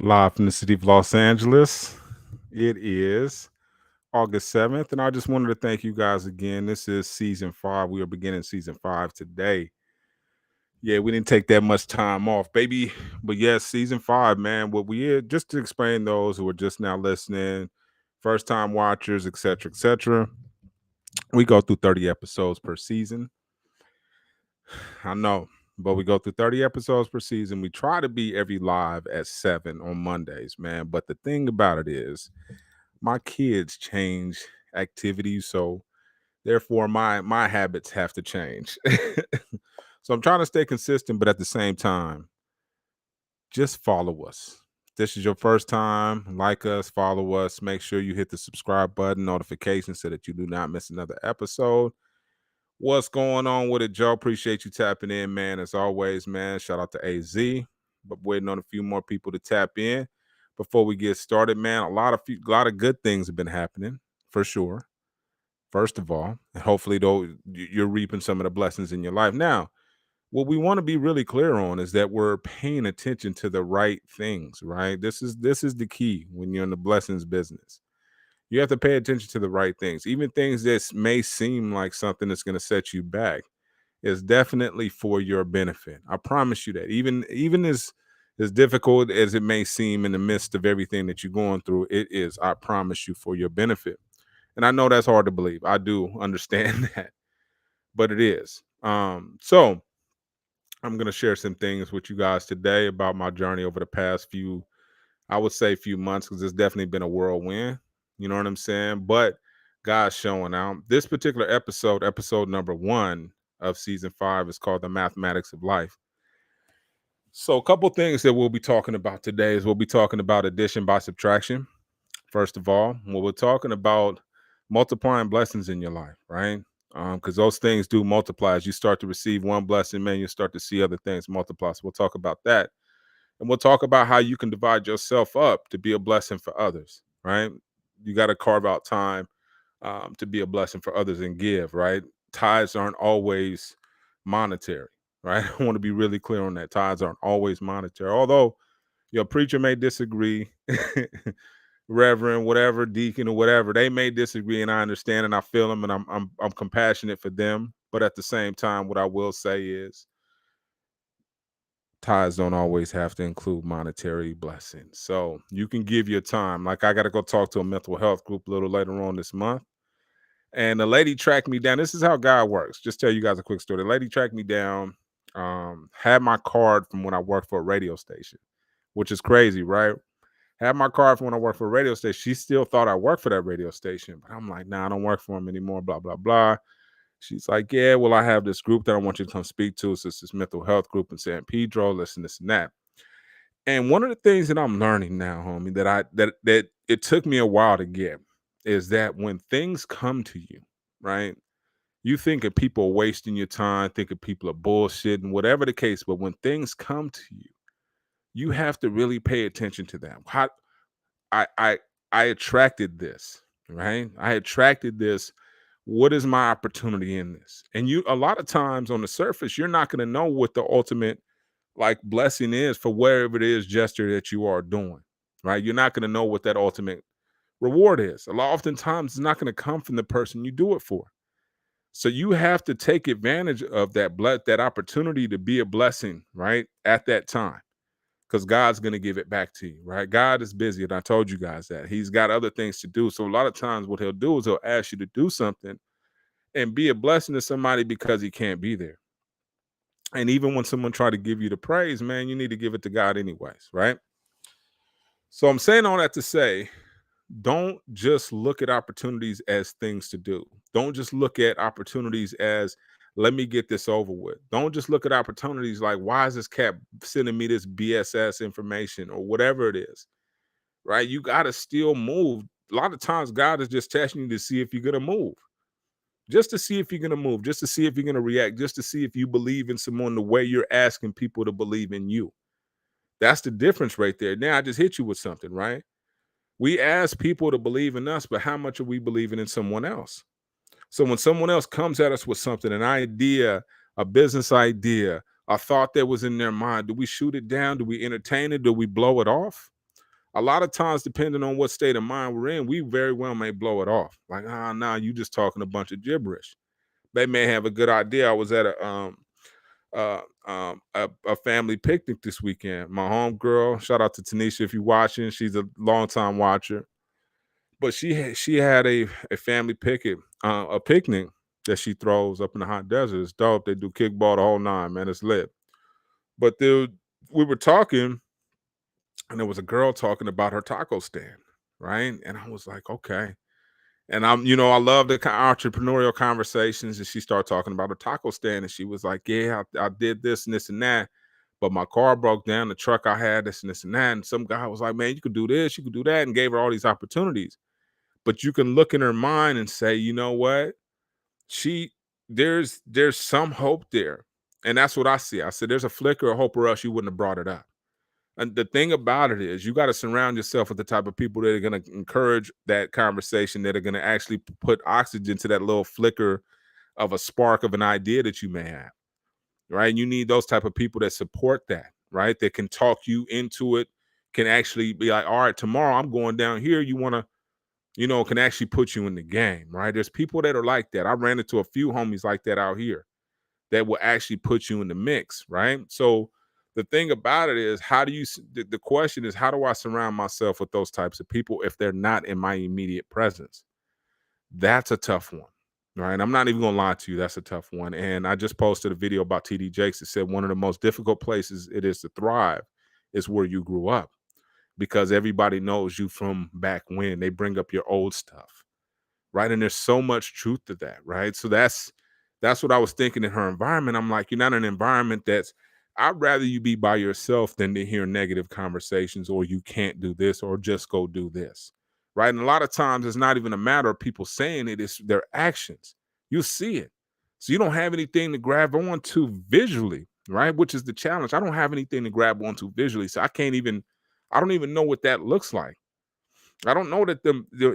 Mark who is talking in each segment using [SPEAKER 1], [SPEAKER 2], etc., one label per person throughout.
[SPEAKER 1] Live from the city of Los Angeles. It is August 7th, and I just wanted to thank you guys again. This is season 5. We are beginning season 5 today. Yeah, we didn't take that much time off, baby. But yes, season 5, man. What we just to explain those who are just now listening, first time watchers, etc., etc. We go through 30 episodes per season. I know, but we go through 30 episodes per season. We try to be every live at 7 on Mondays, man. But the thing about it is, my kids change activities, so therefore my habits have to change. So I'm trying to stay consistent, but at the same time, just follow us. If this is your first time, like us, follow us. Make sure you hit the subscribe button, notification, so that you do not miss another episode. What's going on with it, Joe? Appreciate you tapping in, man. As always, man. Shout out to AZ. But waiting on a few more people to tap in before we get started, man. A lot of good things have been happening for sure. First of all, and hopefully, though, you're reaping some of the blessings in your life. Now, what we want to be really clear on is that we're paying attention to the right things, right? This is the key when you're in the blessings business. You have to pay attention to the right things, even things that may seem like something that's going to set you back is definitely for your benefit. I promise you that. Even as difficult as it may seem in the midst of everything that you're going through, it is, I promise you, for your benefit. And I know that's hard to believe. I do understand that, but it is. So I'm gonna share some things with you guys today about my journey over the past few, I would say few months, because it's definitely been a whirlwind. You know what I'm saying? But God's showing out. This particular episode, episode number 1 of season 5, is called The Mathematics of Life. So a couple things that we'll be talking about today is we'll be talking about addition by subtraction. First of all, well, we're talking about multiplying blessings in your life, right? Because those things do multiply. As you start to receive one blessing, man, you start to see other things multiply. So we'll talk about that. And we'll talk about how you can divide yourself up to be a blessing for others, right? You got to carve out time to be a blessing for others and give, right? Tithes aren't always monetary, right? I want to be really clear on that. Tithes aren't always monetary. Although your preacher may disagree, reverend, whatever, deacon, or whatever, they may disagree, and I understand and I feel them, and I'm compassionate for them. But at the same time, what I will say is tithes don't always have to include monetary blessings. So you can give your time. Like, I got to go talk to a mental health group a little later on this month. And the lady tracked me down. This is how God works. Just tell you guys a quick story. The lady tracked me down, had my card from when I worked for a radio station, which is crazy, right? Had my card from when I worked for a radio station. She still thought I worked for that radio station, but I'm like, nah, I don't work for them anymore, blah, blah, blah. She's like, yeah, well, I have this group that I want you to come speak to. So it's this mental health group in San Pedro, listen, this and that. And one of the things that I'm learning now, homie, that it took me a while to get is that when things come to you, right? You think of people wasting your time, think of people are bullshitting, whatever the case. But when things come to you, you have to really pay attention to them. How I I I attracted this, right? I attracted this. What is my opportunity in this? And you, a lot of times on the surface, you're not going to know what the ultimate like blessing is for wherever it is gesture that you are doing, right? You're not going to know what that ultimate reward is. A lot oftentimes it's not going to come from the person you do it for. So you have to take advantage of that opportunity to be a blessing, right? At that time, because God's going to give it back to you, right? God is busy, and I told you guys that He's got other things to do. So a lot of times, what He'll do is He'll ask you to do something and be a blessing to somebody because He can't be there. And even when someone try to give you the praise, man, you need to give it to God anyways, right? So I'm saying all that to say, don't just look at opportunities as things to do. Don't just look at opportunities as, let me get this over with. Don't just look at opportunities like, why is this cat sending me this BSS information or whatever it is, right? You got to still move. A lot of times God is just testing you to see if you're going to move, just to see if you're going to move, just to see if you're going to react, just to see if you believe in someone the way you're asking people to believe in you. That's the difference right there. Now I just hit you with something, right? We ask people to believe in us, but how much are we believing in someone else? So when someone else comes at us with something, an idea, a business idea, a thought that was in their mind, do we shoot it down? Do we entertain it? Do we blow it off? A lot of times, depending on what state of mind we're in, we very well may blow it off. Like, nah, you just talking a bunch of gibberish. They may have a good idea. I was at a family picnic this weekend. My homegirl, shout out to Tanisha if you're watching. She's a longtime watcher. But she had a family a picnic that she throws up in the hot desert. It's dope. They do kickball the whole nine, man. It's lit. But dude, we were talking, and there was a girl talking about her taco stand, right? And I was like, okay. And I love the entrepreneurial conversations. And she started talking about her taco stand, and she was like, "Yeah, I did this and this and that, but my car broke down. The truck I had this and this and that." And some guy was like, "Man, you could do this, you could do that," and gave her all these opportunities. But you can look in her mind and say, you know what? She there's some hope there, and that's what I see. I said, "There's a flicker of hope, or else you wouldn't have brought it up." And the thing about it is, you got to surround yourself with the type of people that are going to encourage that conversation, that are going to actually put oxygen to that little flicker of a spark of an idea that you may have, right? And you need those type of people that support that, right? That can talk you into it, can actually be like, all right, tomorrow I'm going down here. You want to, can actually put you in the game, right? There's people that are like that. I ran into a few homies like that out here that will actually put you in the mix, right? So the thing about it is, the question is, how do I surround myself with those types of people if they're not in my immediate presence? That's a tough one, right? I'm not even gonna lie to you, that's a tough one. And I just posted a video about TD Jakes that said one of the most difficult places it is to thrive is where you grew up, because everybody knows you from back when. They bring up your old stuff, right? And there's so much truth to that, right? So that's what I was thinking in her environment. I'm like, you're not in an environment that's I'd rather you be by yourself than to hear negative conversations, or you can't do this, or just go do this. Right. And a lot of times it's not even a matter of people saying it, it's their actions. You see it. So you don't have anything to grab onto visually, right? Which is the challenge. I don't have anything to grab onto visually. So I don't even know what that looks like. I don't know that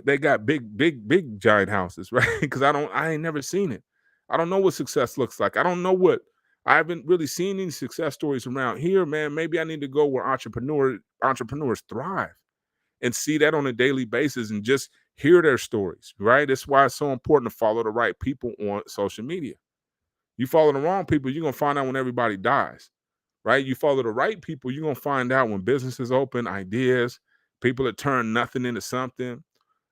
[SPEAKER 1] they got big giant houses, right? Because I ain't never seen it. I don't know what success looks like. I haven't really seen any success stories around here, man. Maybe I need to go where entrepreneurs thrive and see that on a daily basis and just hear their stories, right? That's why it's so important to follow the right people on social media. You follow the wrong people, you're gonna find out when everybody dies, right? You follow the right people, you're gonna find out when businesses open, ideas, people that turn nothing into something,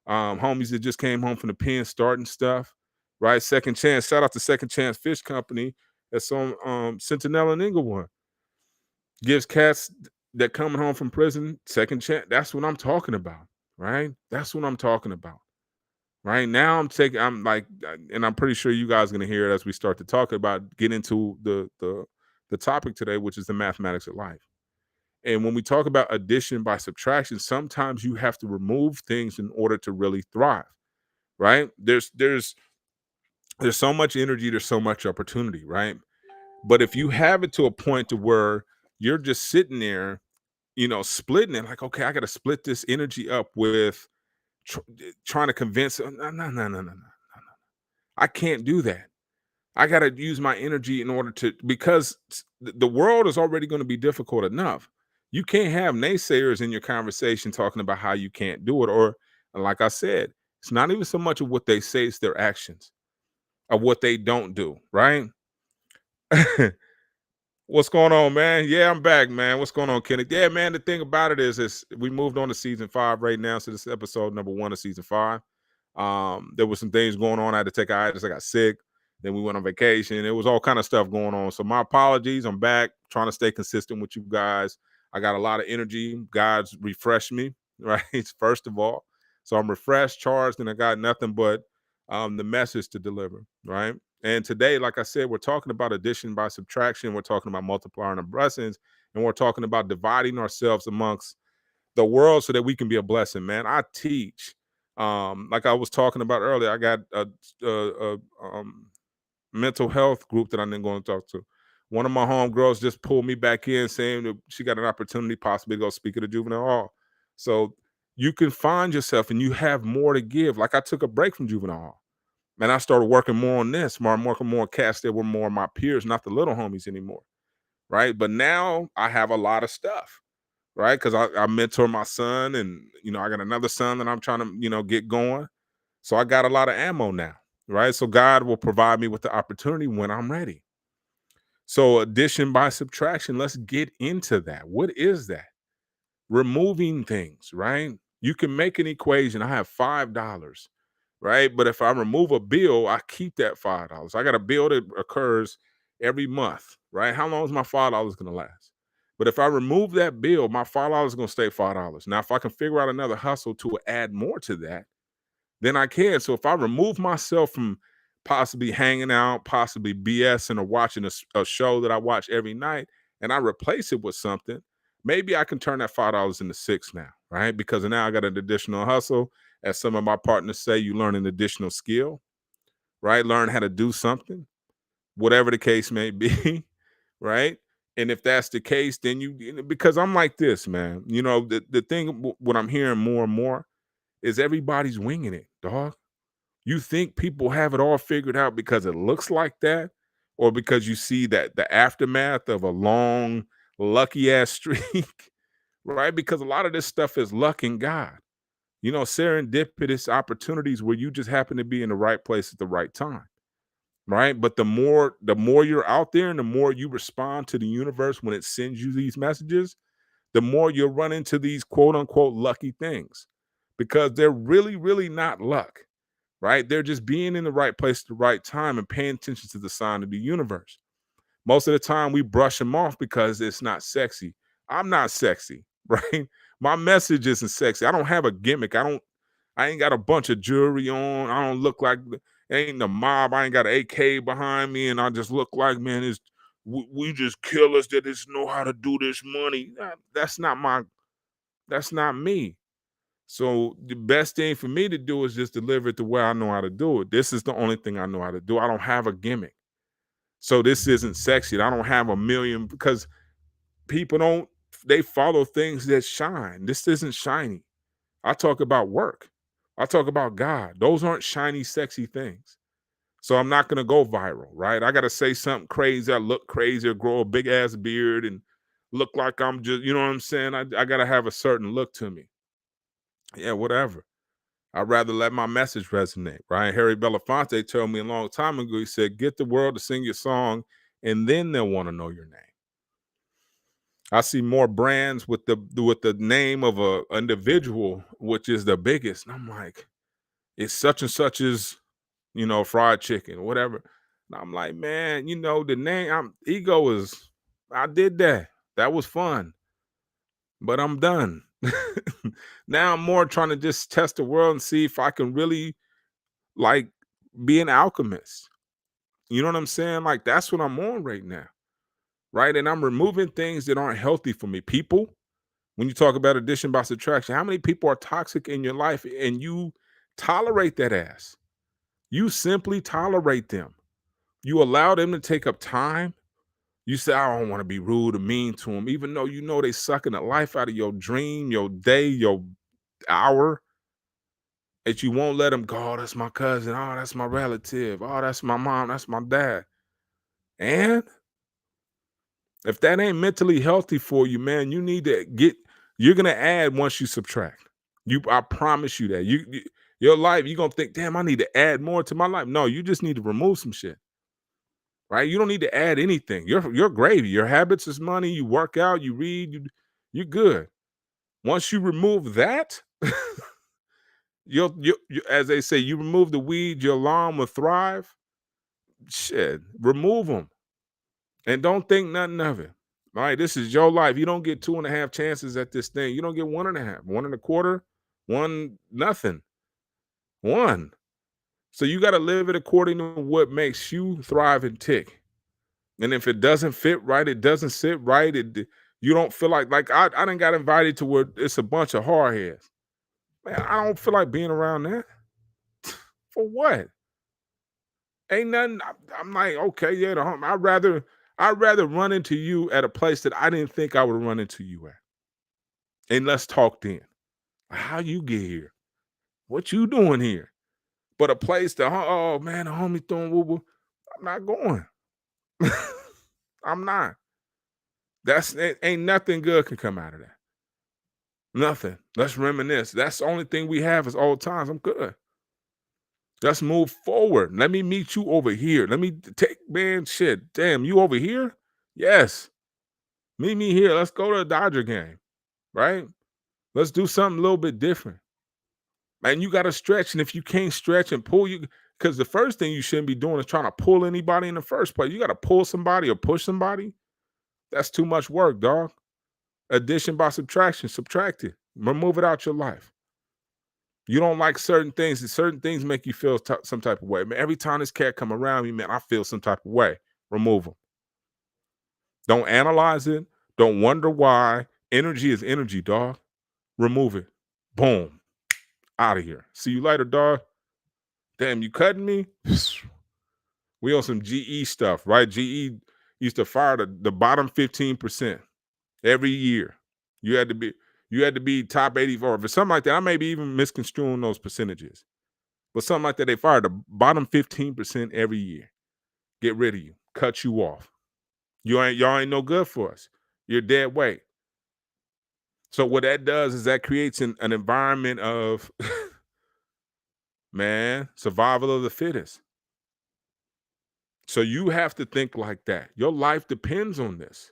[SPEAKER 1] homies that just came home from the pen starting stuff, right? Second Chance, shout out to Second Chance Fish Company that's on Centinela and Inglewood. Gives cats that coming home from prison second chance. That's what I'm talking about, right? That's what I'm talking about. Right now, I'm like, and I'm pretty sure you guys are gonna hear it as we start to talk about get into the topic today, which is the mathematics of life. And when we talk about addition by subtraction, sometimes you have to remove things in order to really thrive, right? There's so much energy, there's so much opportunity, right? But if you have it to a point to where you're just sitting there, splitting it, like, okay, I got to split this energy up with trying to convince, no, no, no, no, no, no. I can't do that. I got to use my energy in order to, because the world is already going to be difficult enough. You can't have naysayers in your conversation talking about how you can't do it. Or, like I said, it's not even so much of what they say, it's their actions of what they don't do, right? What's going on, man? Yeah, I'm back, man. What's going on, Kenny? Yeah, man. The thing about it is we moved on to season 5 right now. So this is episode number 1 of season 5. There was some things going on. I had to take a hiatus. I got sick. Then we went on vacation. There was all kind of stuff going on. So my apologies. I'm back, trying to stay consistent with you guys. I got a lot of energy. God's refreshed me, right? First of all. So I'm refreshed, charged, and I got nothing but the message to deliver, right? And today, like I said, we're talking about addition by subtraction. We're talking about multiplying the blessings, and we're talking about dividing ourselves amongst the world so that we can be a blessing, man. I teach, like I was talking about earlier, I got a mental health group that I'm going to talk to. One of my homegirls just pulled me back in saying that she got an opportunity possibly to go speak at a juvenile hall. So you can find yourself and you have more to give. Like I took a break from juvenile hall. And I started working more on this, I'm working more on cats that were more my peers, not the little homies anymore. Right. But now I have a lot of stuff. right? Because I mentor my son, and I got another son that I'm trying to get going. So I got a lot of ammo now, right? So God will provide me with the opportunity when I'm ready. So addition by subtraction, let's get into that. What is that? Removing things, right? You can make an equation. I have $5, right? But if I remove a bill, I keep that $5. I got a bill that occurs every month, right? How long is my $5 going to last? But if I remove that bill, my $5 is going to stay $5. Now, if I can figure out another hustle to add more to that, then I can. So if I remove myself from possibly hanging out, possibly BSing or watching a show that I watch every night, and I replace it with something, maybe I can turn that $5 into six now, right? Because now I got an additional hustle. As some of my partners say, you learn an additional skill, right? Learn how to do something, whatever the case may be, right? And if that's the case, then because I'm like this, man. The thing, what I'm hearing more and more is everybody's winging it, dog. You think people have it all figured out because it looks like that, or because you see that the aftermath of a long, lucky ass streak, right? Because a lot of this stuff is luck and God. Serendipitous opportunities where you just happen to be in the right place at the right time, right? But the more you're out there and the more you respond to the universe when it sends you these messages, the more you'll run into these quote unquote lucky things, because they're really, really not luck, right? They're just being in the right place at the right time and paying attention to the sign of the universe. Most of the time we brush them off because it's not sexy. I'm not sexy, right? My message isn't sexy. I don't have a gimmick. I ain't got a bunch of jewelry on. I don't look like ain't the mob. I ain't got an AK behind me, and I just look like, man, we just killers that just know how to do this money. That's not me. So the best thing for me to do is just deliver it the way I know how to do it. This is the only thing I know how to do. I don't have a gimmick. So this isn't sexy. I don't have a million, because people they follow things that shine. This isn't shiny. I talk about work. I talk about God. Those aren't shiny, sexy things. So I'm not going to go viral, right? I got to say something crazy. I look crazy or grow a big ass beard and look like I'm just, you know what I'm saying? I got to have a certain look to me. Yeah, whatever. I'd rather let my message resonate, right? Harry Belafonte told me a long time ago, he said, get the world to sing your song, and then they'll want to know your name. I see more brands with the name of a individual, which is the biggest. And I'm like, it's such and such as, fried chicken, whatever. And I'm like, man, the name, ego is, I did that. That was fun, but I'm done. Now I'm more trying to just test the world and see if I can really like be an alchemist. You know what I'm saying? Like that's what I'm on right now. Right. And I'm removing things that aren't healthy for me. People, when you talk about addition by subtraction, how many people are toxic in your life and you tolerate that ass? You simply tolerate them. You allow them to take up time. You say, I don't want to be rude or mean to them, even though they sucking the life out of your dream, your day, your hour. That you won't let them go, oh, that's my cousin. Oh, that's my relative. Oh, that's my mom. That's my dad. And if that ain't mentally healthy for you, man, you need to you're going to add once you subtract. I promise you that. Your life, you're going to think, damn, I need to add more to my life. No, you just need to remove some shit. Right? You don't need to add anything. You're gravy. Your habits is money. You work out, you read, you're good. Once you remove that, you as they say, you remove the weed, your lawn will thrive. Shit, remove them and don't think nothing of it. All right, this is your life. You don't get 2.5 chances at this thing. You don't get 1.5, 1.25, one nothing, one. So you got to live it according to what makes you thrive and tick. And if it doesn't fit right, it doesn't sit right. You don't feel like I done got invited to where it's a bunch of hardheads. Man, I don't feel like being around that. For what? Ain't nothing. I'm like, okay, yeah, I'd rather run into you at a place that I didn't think I would run into you at. And let's talk then. How you get here? What you doing here? But a place that, oh man, the homie throwing woo woo. I'm not going. I'm not. Ain't nothing good can come out of that. Nothing. Let's reminisce. That's the only thing we have is old times. I'm good. Let's move forward. Let me meet you over here. Let me take, man, shit. Damn, you over here? Yes. Meet me here. Let's go to a Dodger game, right? Let's do something a little bit different. And you got to stretch. And if you can't stretch and pull, you, because the first thing you shouldn't be doing is trying to pull anybody in the first place. You got to pull somebody or push somebody. That's too much work, dog. Addition by subtraction. Subtract it. Remove it out your life. You don't like certain things, and certain things make you feel some type of way. Man, every time this cat come around me, man, I feel some type of way. Remove them. Don't analyze it. Don't wonder why. Energy is energy, dog. Remove it. Boom. Out of here. See you later, dog. Damn, you cutting me? We on some GE stuff, right? GE used to fire the bottom 15% every year. You had to be top 84. If it's something like that, I may be even misconstruing those percentages. But something like that, they fired the bottom 15% every year. Get rid of you. Cut you off. Y'all ain't no good for us. You're dead weight. So what that does is that creates an environment of man, survival of the fittest. So you have to think like that. Your life depends on this.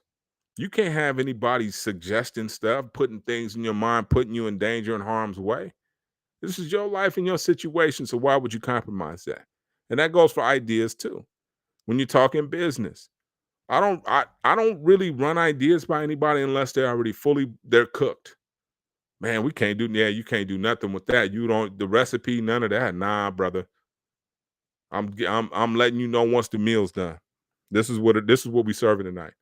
[SPEAKER 1] You can't have anybody suggesting stuff, putting things in your mind, putting you in danger and harm's way. This is your life and your situation, so why would you compromise that? And that goes for ideas too. When you're talking business, I don't really run ideas by anybody unless they're cooked. Man, we can't do you can't do nothing with that. You don't the recipe, none of that. Nah, brother. I'm letting you know once the meal's done. This is what we serving tonight.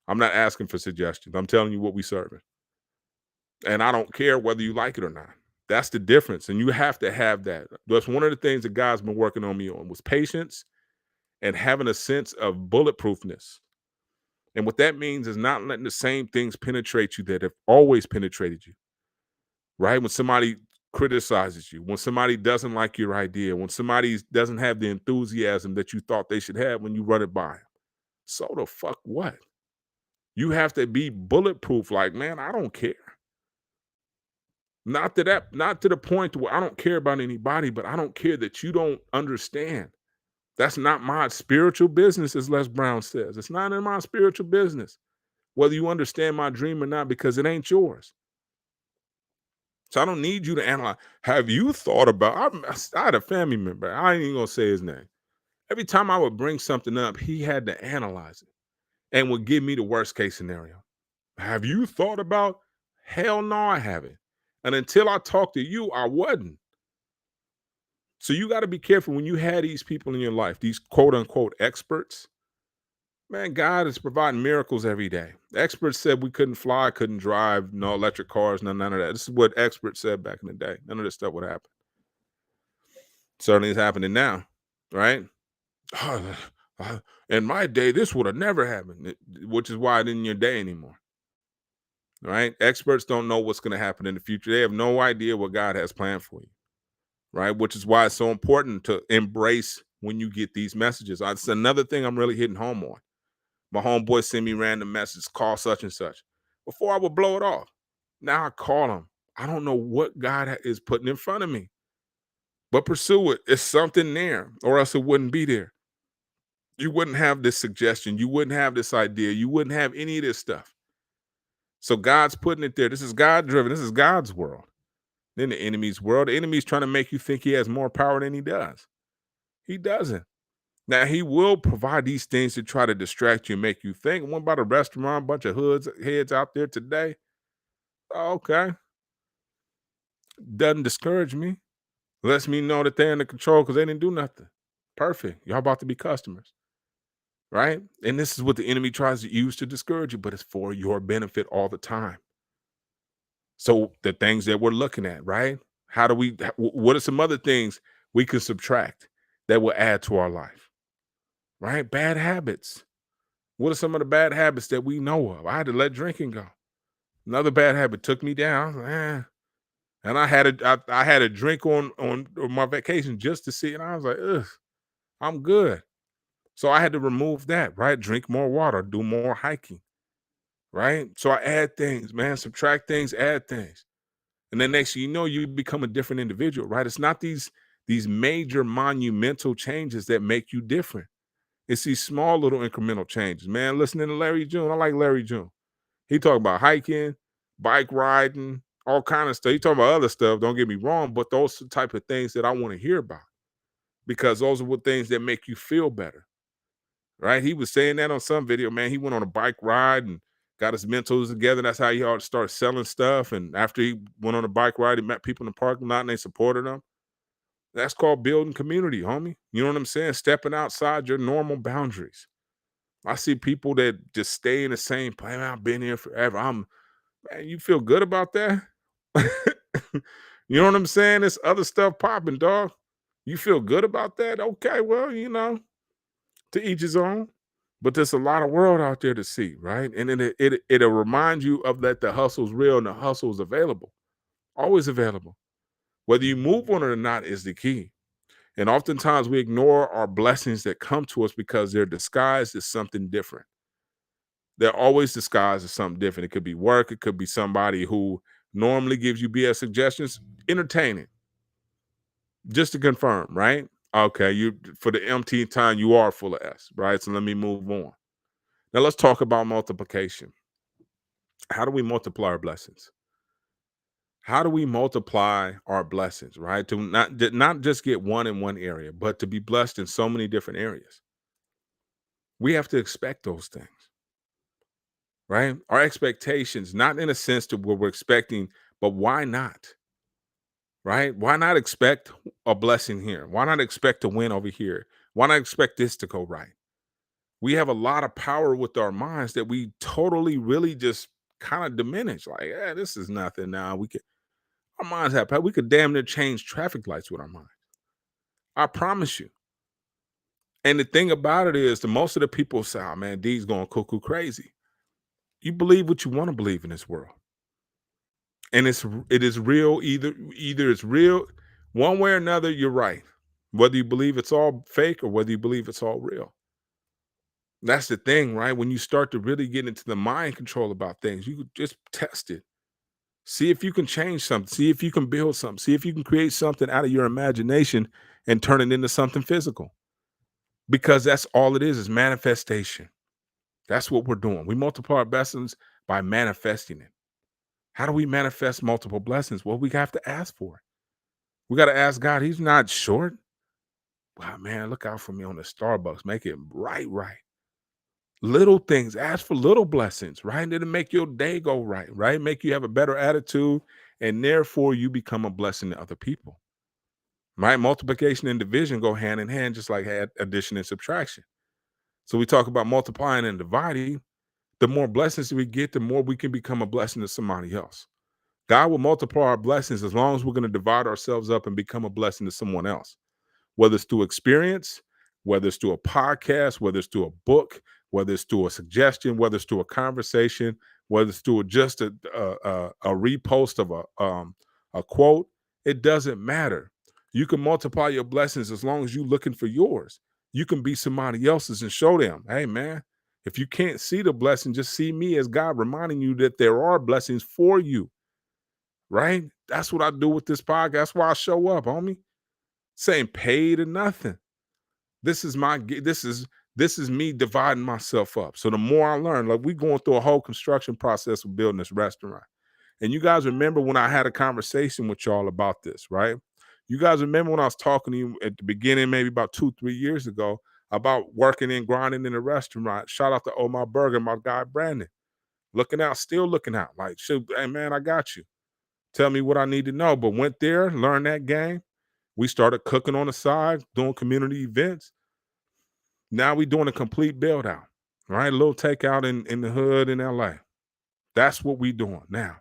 [SPEAKER 1] I'm not asking for suggestions. I'm telling you what we serving. And I don't care whether you like it or not. That's the difference. And you have to have that. That's one of the things that God's been working on me on was patience and having a sense of bulletproofness. And what that means is not letting the same things penetrate you that have always penetrated you, right? When somebody criticizes you, when somebody doesn't like your idea, when somebody doesn't have the enthusiasm that you thought they should have when you run it by them. So the fuck what? You have to be bulletproof. Like, man, I don't care. Not to the point where I don't care about anybody, but I don't care that you don't understand. That's not my spiritual business, as Les Brown says. It's not in my spiritual business, whether you understand my dream or not, because it ain't yours. So I don't need you to analyze. Have you thought about, I had a family member, I ain't even gonna say his name. Every time I would bring something up, he had to analyze it and would give me the worst case scenario. Have you thought about? Hell no, I haven't. And until I talked to you, I wasn't. So you got to be careful when you have these people in your life, these quote unquote experts. Man, God is providing miracles every day. Experts said we couldn't fly, couldn't drive, no electric cars, none of that. This is what experts said back in the day. None of this stuff would happen. Certainly is happening now, right? In my day, this would have never happened, which is why it isn't your day anymore. Right? Experts don't know what's going to happen in the future. They have no idea what God has planned for you. Right? Which is why it's so important to embrace when you get these messages. It's another thing I'm really hitting home on. My homeboy send me random messages, call such and such. Before I would blow it off. Now I call him. I don't know what God is putting in front of me. But pursue it. It's something there, or else it wouldn't be there. You wouldn't have this suggestion. You wouldn't have this idea. You wouldn't have any of this stuff. So God's putting it there. This is God driven. This is God's world. Then the enemy's world. The enemy's trying to make you think he has more power than he does. He doesn't. Now, he will provide these things to try to distract you and make you think. What about a restaurant, bunch of heads out there today? Oh, okay. Doesn't discourage me. Lets me know that they're under control because they didn't do nothing. Perfect. Y'all about to be customers. Right? And this is what the enemy tries to use to discourage you, but it's for your benefit all the time. So the things that we're looking at, right? What are some other things we can subtract that will add to our life? Right? Bad habits. What are some of the bad habits that we know of? I had to let drinking go. Another bad habit took me down. And I had a drink on my vacation just to see, and I was like, ugh, I'm good. So I had to remove that, right? Drink more water, do more hiking, right? So I add things, man, subtract things, add things. And then next thing you know, you become a different individual, right? It's not these major monumental changes that make you different. It's these small little incremental changes. Man, listening to Larry June, I like Larry June. He talk about hiking, bike riding, all kind of stuff. He talk about other stuff, don't get me wrong, but those are the type of things that I want to hear about because those are what things that make you feel better, right? He was saying that on some video, man. He went on a bike ride and got his mentals together. That's how he started selling stuff. And after he went on a bike ride, he met people in the parking lot and they supported him. That's called building community, homie. You know what I'm saying? Stepping outside your normal boundaries. I see people that just stay in the same place. Man, I've been here forever. Man, you feel good about that? You know what I'm saying? There's other stuff popping, dog. You feel good about that? Okay, well, to each his own. But there's a lot of world out there to see, right? And it'll remind you of that the hustle's real and the hustle is available, always available. Whether you move on it or not is the key. And oftentimes we ignore our blessings that come to us because they're disguised as something different. They're always disguised as something different. It could be work, it could be somebody who normally gives you BS suggestions. Entertaining, just to confirm, right? Okay, you for the empty time, you are full of S, right? So let me move on. Now let's talk about multiplication. How do we multiply our blessings? How do we multiply our blessings, right? To not just get one in one area, but to be blessed in so many different areas. We have to expect those things, right? Our expectations, not in a sense to what we're expecting, but why not? Right? Why not expect a blessing here? Why not expect a win over here? Why not expect this to go right? We have a lot of power with our minds that we totally really just kind of diminish. Like, yeah, this is nothing now. Our minds have power. We could damn near change traffic lights with our mind. I promise you. And the thing about it is, the most of the people say, oh, man, D's going cuckoo crazy. You believe what you want to believe in this world. And it is real, either it's real, one way or another, you're right. Whether you believe it's all fake or whether you believe it's all real. That's the thing, right? When you start to really get into the mind control about things, you could just test it. See if you can change something. See if you can build something. See if you can create something out of your imagination and turn it into something physical. Because that's all it is manifestation. That's what we're doing. We multiply our blessings by manifesting it. How do we manifest multiple blessings? Well, we have to ask for it. We got to ask God. He's not short. Wow, man, look out for me on the Starbucks. Make it right. Little things. Ask for little blessings, right? It'll make your day go right? Make you have a better attitude, and therefore you become a blessing to other people. Right? Multiplication and division go hand in hand, just like addition and subtraction. So we talk about multiplying and dividing. The more blessings we get, the more we can become a blessing to somebody else. God will multiply our blessings as long as we're going to divide ourselves up and become a blessing to someone else, whether it's through experience, whether it's through a podcast, whether it's through a book, whether it's through a suggestion, whether it's through a conversation, whether it's through just a repost of a quote. It doesn't matter. You can multiply your blessings as long as you're looking for yours. You can be somebody else's and show them, hey, man, if you can't see the blessing, just see me as God reminding you that there are blessings for you, right? That's what I do with this podcast. That's why I show up, homie. Saying paid or nothing. This is me dividing myself up. So the more I learn, like we going through a whole construction process of building this restaurant. And you guys remember when I had a conversation with y'all about this, right? You guys remember when I was talking to you at the beginning, maybe about 2-3 years ago, about working and grinding in a restaurant. Shout out to Omar Burger, my guy Brandon. Looking out, still looking out. Like, shoot, hey man, I got you. Tell me what I need to know. But went there, learned that game. We started cooking on the side, doing community events. Now we doing a complete build out, right? A little takeout in the hood in LA. That's what we doing now.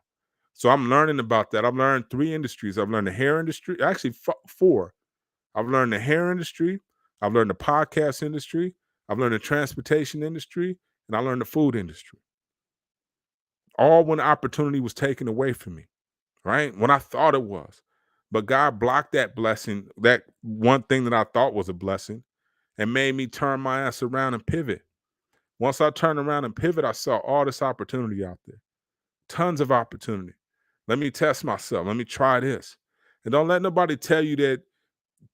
[SPEAKER 1] So I'm learning about that. I've learned 3 industries. I've learned the hair industry, actually 4. I've learned the hair industry. I've learned the podcast industry. I've learned the transportation industry, and I learned the food industry. All when the opportunity was taken away from me, right? When I thought it was. But God blocked that blessing, that one thing that I thought was a blessing, and made me turn my ass around and pivot. Once I turned around and pivot, I saw all this opportunity out there. Tons of opportunity. Let me test myself. Let me try this. And don't let nobody tell you that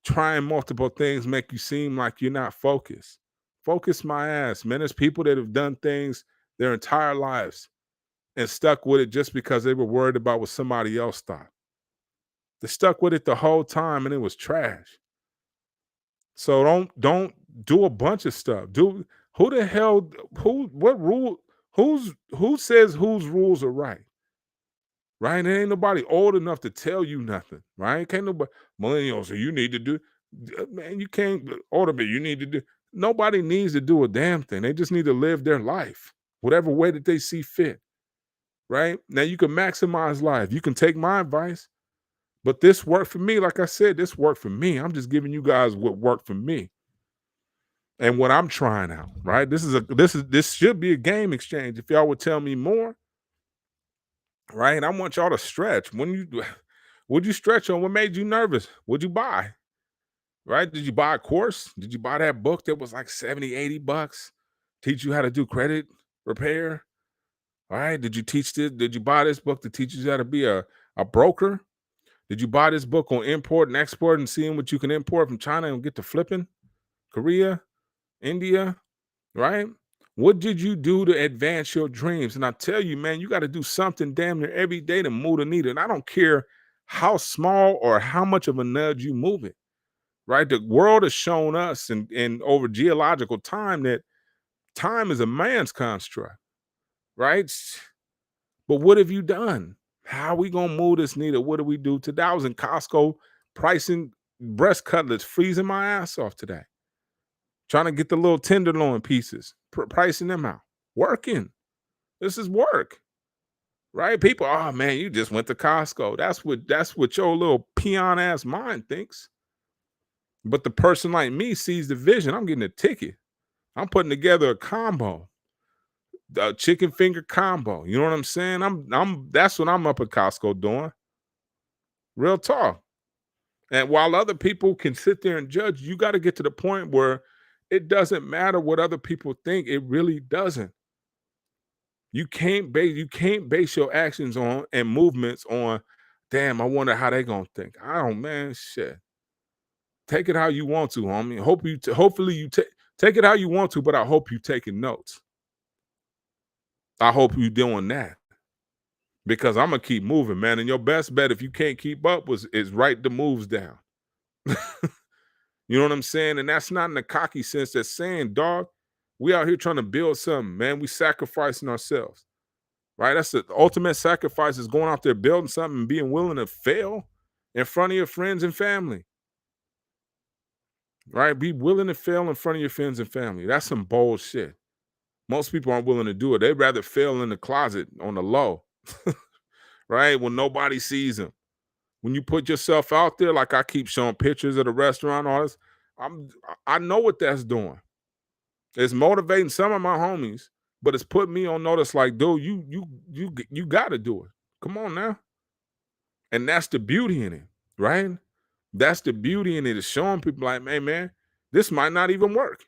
[SPEAKER 1] trying multiple things make you seem like you're not focused. Focus my ass, man. There's people that have done things their entire lives and stuck with it just because they were worried about what somebody else thought. They stuck with it the whole time and it was trash. So don't do a bunch of stuff. Do who the hell who what rule who says whose rules are right? Right? There ain't nobody old enough to tell you nothing, right? Can't nobody millennials, so you need to do man, you can't order me, you need to do nobody needs to do a damn thing. They just need to live their life, whatever way that they see fit. Right? Now you can maximize life. You can take my advice, but this worked for me. Like I said, this worked for me. I'm just giving you guys what worked for me and what I'm trying out. Right? This should be a game exchange. If y'all would tell me more, right? I want y'all to stretch. When you would you stretch on? What made you nervous? What'd you buy? Right? Did you buy a course? Did you buy that book that was like 70, $80? Teach you how to do credit repair? All right. Did you teach this? Did you buy this book to teach you how to be a broker? Did you buy this book on import and export and seeing what you can import from China and get to flipping? Korea, India, right? What did you do to advance your dreams? And I tell you, man, you got to do something damn near every day to move the needle. And I don't care how small or how much of a nudge you move it, right? The world has shown us in over geological time that time is a man's construct, right? But what have you done? How are we gonna move this needle? What do we do today? I was in Costco pricing breast cutlets, freezing my ass off today, trying to get the little tenderloin pieces, pricing them out. Working. This is work, right? People, oh man, you just went to Costco. That's what your little peon ass mind thinks. But the person like me sees the vision. I'm getting a ticket. I'm putting together a combo, a chicken finger combo. You know what I'm saying? That's what I'm up at Costco doing. Real talk. And while other people can sit there and judge, you got to get to the point where it doesn't matter what other people think. It really doesn't. You can't base your actions on and movements on, damn, I wonder how they gonna think. I don't, man, shit. Take it how you want to, homie. Hopefully you take it how you want to, but I hope you taking notes. I hope you doing that because I'm gonna keep moving, man. And your best bet if you can't keep up is write the moves down. You know what I'm saying? And that's not in a cocky sense. That's saying, dog, we out here trying to build something, man. We sacrificing ourselves, right? That's the ultimate sacrifice is going out there building something and being willing to fail in front of your friends and family, right? Be willing to fail in front of your friends and family. That's some bold shit. Most people aren't willing to do it. They'd rather fail in the closet on the low, right? When nobody sees them. When you put yourself out there, like I keep showing pictures of the restaurant, all this, I know what that's doing. It's motivating some of my homies, but it's put me on notice. Like, dude, you got to do it. Come on now, and that's the beauty in it, right? That's the beauty in it is showing people like, hey man, this might not even work.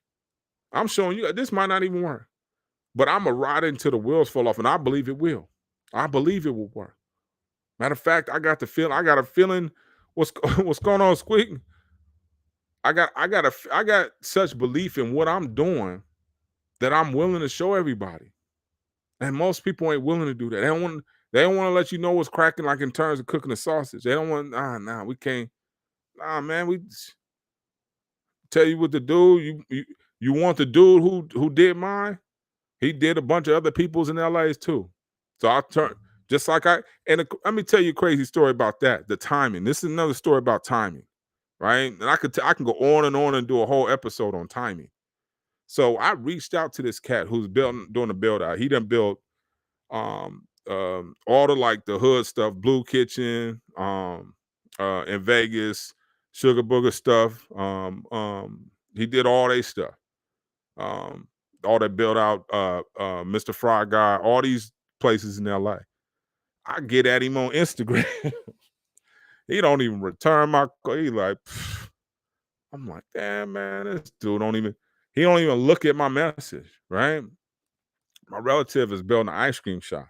[SPEAKER 1] I'm showing you this might not even work, but I'm a ride until the wheels fall off, and I believe it will. I believe it will work. Matter of fact, I got a feeling. What's what's going on, Squeak? I got such belief in what I'm doing that I'm willing to show everybody. And most people ain't willing to do that. They don't want to let you know what's cracking, like in terms of cooking the sausage. They don't want, we can't. Nah, man, we tell you what to do. You want the dude who did mine? He did a bunch of other people's in LA's too. So I turn just like let me tell you a crazy story about that. The timing. This is another story about timing, right? And I can go on and do a whole episode on timing. So I reached out to this cat who's doing a build out. He done built all the like the hood stuff, Blue Kitchen, in Vegas, Sugar Booger stuff. He did all they stuff. All that build out, Mr. Fry Guy, all these places in LA. I get at him on Instagram. He don't even return my call. He like, I'm like, damn man, this dude he don't even look at my message, right? My relative is building an ice cream shop.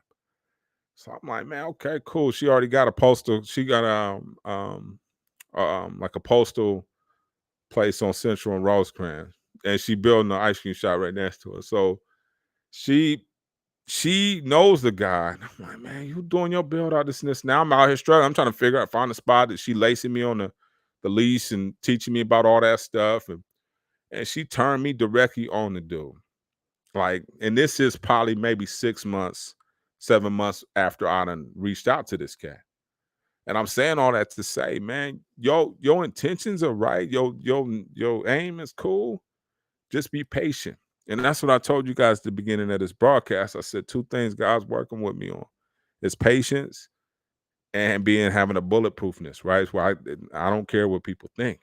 [SPEAKER 1] So I'm like, man, okay, cool. She already got a postal. She got like a postal place on Central and Rosecrans, and she building an ice cream shop right next to her. So she she knows the guy. And I'm like, man, you doing your build out this and this. Now I'm out here struggling. I'm trying to figure out, find a spot that she lacing me on the lease and teaching me about all that stuff. And she turned me directly on the dude. Like, and this is probably maybe 6 months, 7 months after I done reached out to this cat. And I'm saying all that to say, man, your intentions are right. Your aim is cool. Just be patient. And that's what I told you guys at the beginning of this broadcast. I said two things God's working with me on. It's patience and having a bulletproofness, right? It's why I don't care what people think.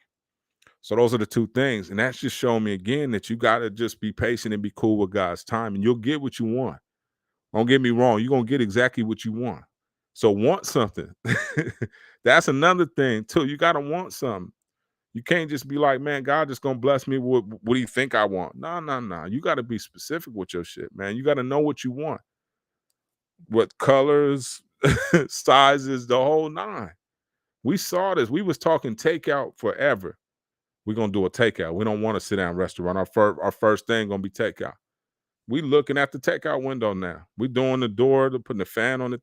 [SPEAKER 1] So those are the two things. And that's just showing me again that you got to just be patient and be cool with God's time, and you'll get what you want. Don't get me wrong. You're going to get exactly what you want. So want something. That's another thing too. You got to want something. You can't just be like, man, God just going to bless me with what do you think I want? No, no, no. You got to be specific with your shit, man. You got to know what you want. What colors, sizes, the whole nine. We saw this. We was talking takeout forever. We're gonna do a takeout. We don't want to sit down restaurant. Our first thing gonna be takeout. We looking at the takeout window now. We doing the door, to putting the fan on it.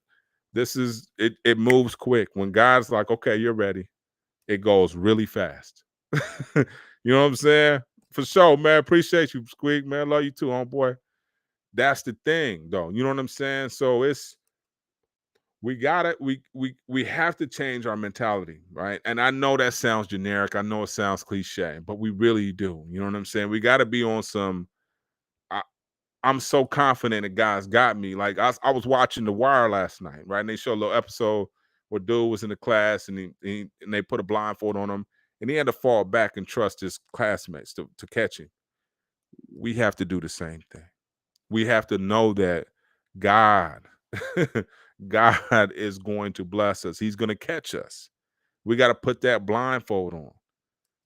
[SPEAKER 1] This is it. It moves quick. When guys like, okay, you're ready. It goes really fast. You know what I'm saying? For sure, man. Appreciate you, Squeak, man. Love you too, homeboy. That's the thing, though. You know what I'm saying? So it's we gotta we have to change our mentality, right? And I know that sounds generic. I know it sounds cliche, but we really do. You know what I'm saying? We got to be on some. I, I'm so confident that guys got me. Like I was watching The Wire last night, right? And they showed a little episode where dude was in the class and and they put a blindfold on him, and he had to fall back and trust his classmates to catch him. We have to do the same thing. We have to know that God, God is going to bless us. He's going to catch us. We got to put that blindfold on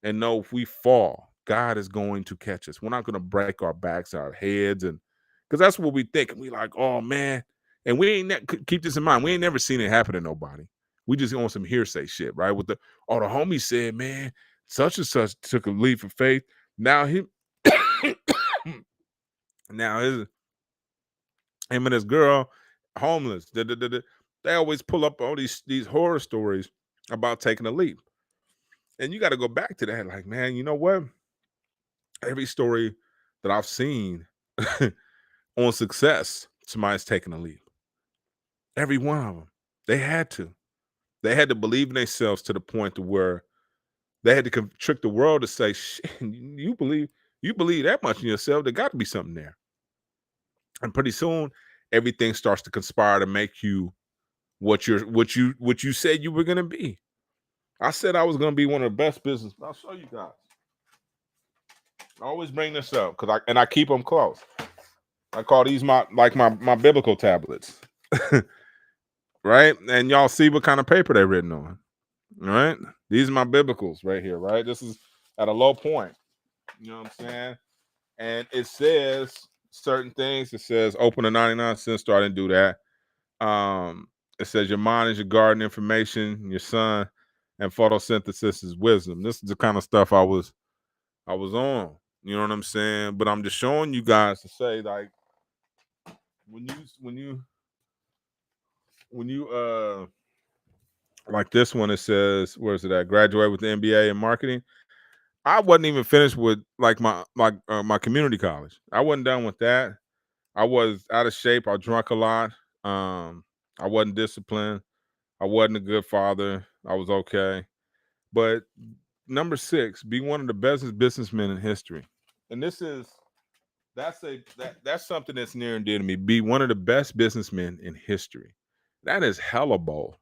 [SPEAKER 1] and know if we fall, God is going to catch us. We're not going to break our backs, our heads, and because that's what we think. And we like, oh man, and we ain't keep this in mind. We ain't never seen it happen to nobody. We just on some hearsay shit, right? With the the homie said, man, such and such took a leap of faith. Now he, now him and his girl homeless. They always pull up all these horror stories about taking a leap. And you got to go back to that. Like, man, you know what? Every story that I've seen on success, somebody's taking a leap. Every one of them. They had to. They had to believe in themselves to the point to where they had to trick the world to say, shit, you believe that much in yourself, there got to be something there. And pretty soon, everything starts to conspire to make you what you said you were gonna be. I said I was gonna be one of the best business. I'll show you guys. I always bring this up because I keep them close. I call these my biblical tablets, right? And y'all see what kind of paper they're written on, right? These are my biblicals right here, right? This is at a low point. You know what I'm saying? And it says certain things. It says open a 99-cent store. I didn't do that. It says your mind is your garden, information, your sun, and photosynthesis is wisdom. This is the kind of stuff I was on. You know what I'm saying? But I'm just showing you guys to say, like, when you like this one, it says, where is it at? Graduate with the MBA in marketing. I wasn't even finished with like my community college. I wasn't done with that. I was out of shape. I drank a lot. I wasn't disciplined. I wasn't a good father. I was okay. But number 6, be one of the best businessmen in history. And that's something that's near and dear to me. Be one of the best businessmen in history. That is hella bold.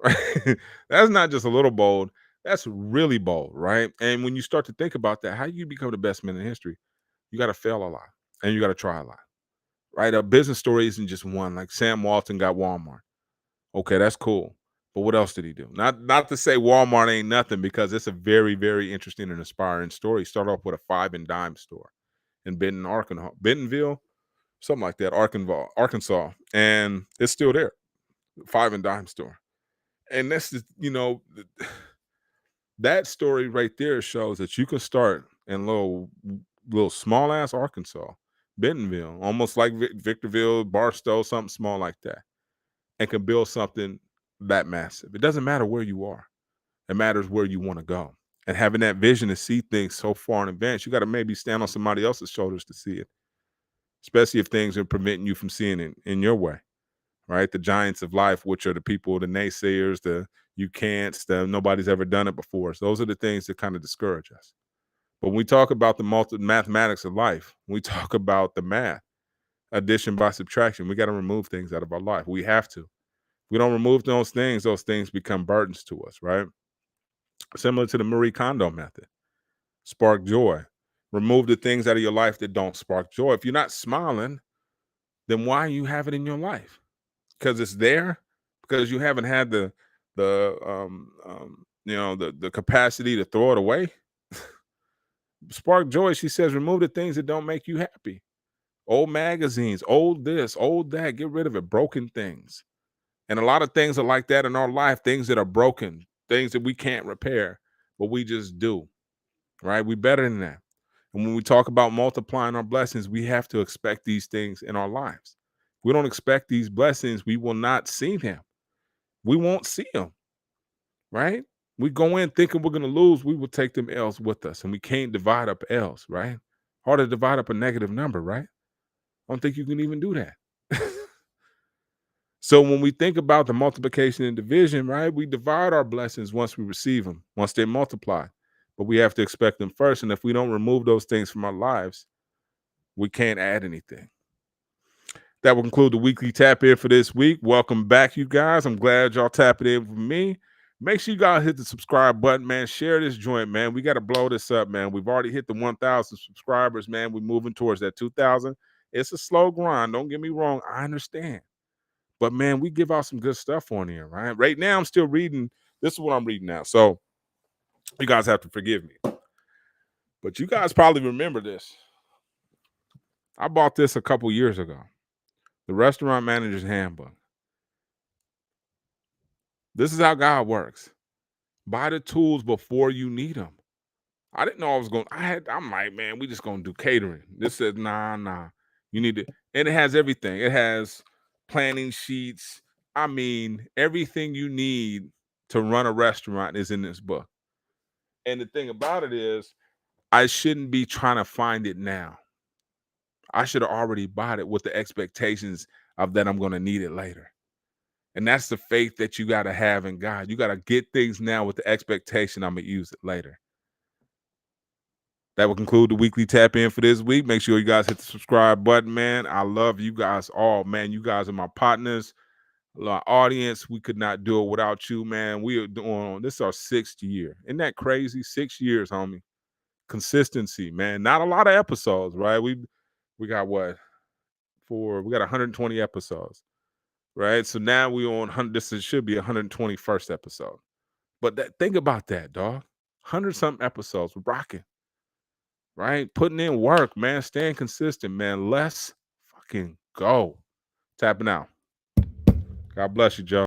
[SPEAKER 1] Right? That's not just a little bold. That's really bold, right? And when you start to think about that, how do you become the best man in history? You got to fail a lot and you got to try a lot, right? A business story isn't just one. Like Sam Walton got Walmart. Okay, that's cool. But what else did he do? Not to say Walmart ain't nothing, because it's a very, very interesting and inspiring story. He started off with a 5 and dime store in Bentonville, something like that, Arkansas, and it's still there. five and dime store. And that's just, that story right there shows that you can start in little small ass Arkansas, Bentonville, almost like Victorville, Barstow, something small like that, and can build something that massive. It doesn't matter where you are. It matters where you want to go. And having that vision to see things so far in advance, you got to maybe stand on somebody else's shoulders to see it, especially if things are preventing you from seeing it in your way, right? The giants of life, which are the people, the naysayers, the you can't, the nobody's ever done it before. So those are the things that kind of discourage us. But when we talk about the mathematics of life, when we talk about the math, addition by subtraction, we got to remove things out of our life. We have to. If we don't remove those things become burdens to us, right? Similar to the Marie Kondo method. Spark joy. Remove the things out of your life that don't spark joy. If you're not smiling, then why you have it in your life? Because it's there, because you haven't had the capacity to throw it away. Spark joy, she says, remove the things that don't make you happy. Old magazines, old this, old that, get rid of it. Broken things. And a lot of things are like that in our life, things that are broken, things that we can't repair, but we just do, right? We better than that. And when we talk about multiplying our blessings, we have to expect these things in our lives. If we don't expect these blessings, we will not see them. We won't see them, right? We go in thinking we're going to lose, we will take them L's with us, and we can't divide up L's, right? Hard to divide up a negative number, right? I don't think you can even do that. So when we think about the multiplication and division, right, we divide our blessings once we receive them, once they multiply. But we have to expect them first. And if we don't remove those things from our lives, we can't add anything. That will conclude the weekly tap in for this week. Welcome back, you guys. I'm glad y'all tapping in with me. Make sure you guys hit the subscribe button, man. Share this joint, man. We got to blow this up, man. We've already hit the 1,000 subscribers, man. We're moving towards that 2,000. It's a slow grind. Don't get me wrong. I understand. But, man, we give out some good stuff on here, right? Right now, I'm still reading. This is what I'm reading now. So you guys have to forgive me. But you guys probably remember this. I bought this a couple years ago. The Restaurant Manager's Handbook. This is how God works. Buy the tools before you need them. I didn't know I was going. I'm like, man, we just gonna do catering. This says, nah. You need to, and it has everything. It has planning sheets. I mean, everything you need to run a restaurant is in this book. And the thing about it is, I shouldn't be trying to find it now. I should have already bought it with the expectations of that I'm going to need it later. And that's the faith that you got to have in God. You got to get things now with the expectation I'm going to use it later. That will conclude the weekly tap in for this week. Make sure you guys hit the subscribe button, man. I love you guys all, man. You guys are my partners, our audience. We could not do it without you, man. We are doing, this is our 6th year. Isn't that crazy? 6 years, homie. Consistency, man. Not a lot of episodes, right? We got what? We got 120 episodes, right? So now we on this should be 121st episode. But think about that, dog. 100-something episodes. We're rocking. Right? Putting in work, man. Staying consistent, man. Let's fucking go. Tapping out. God bless you, Joe.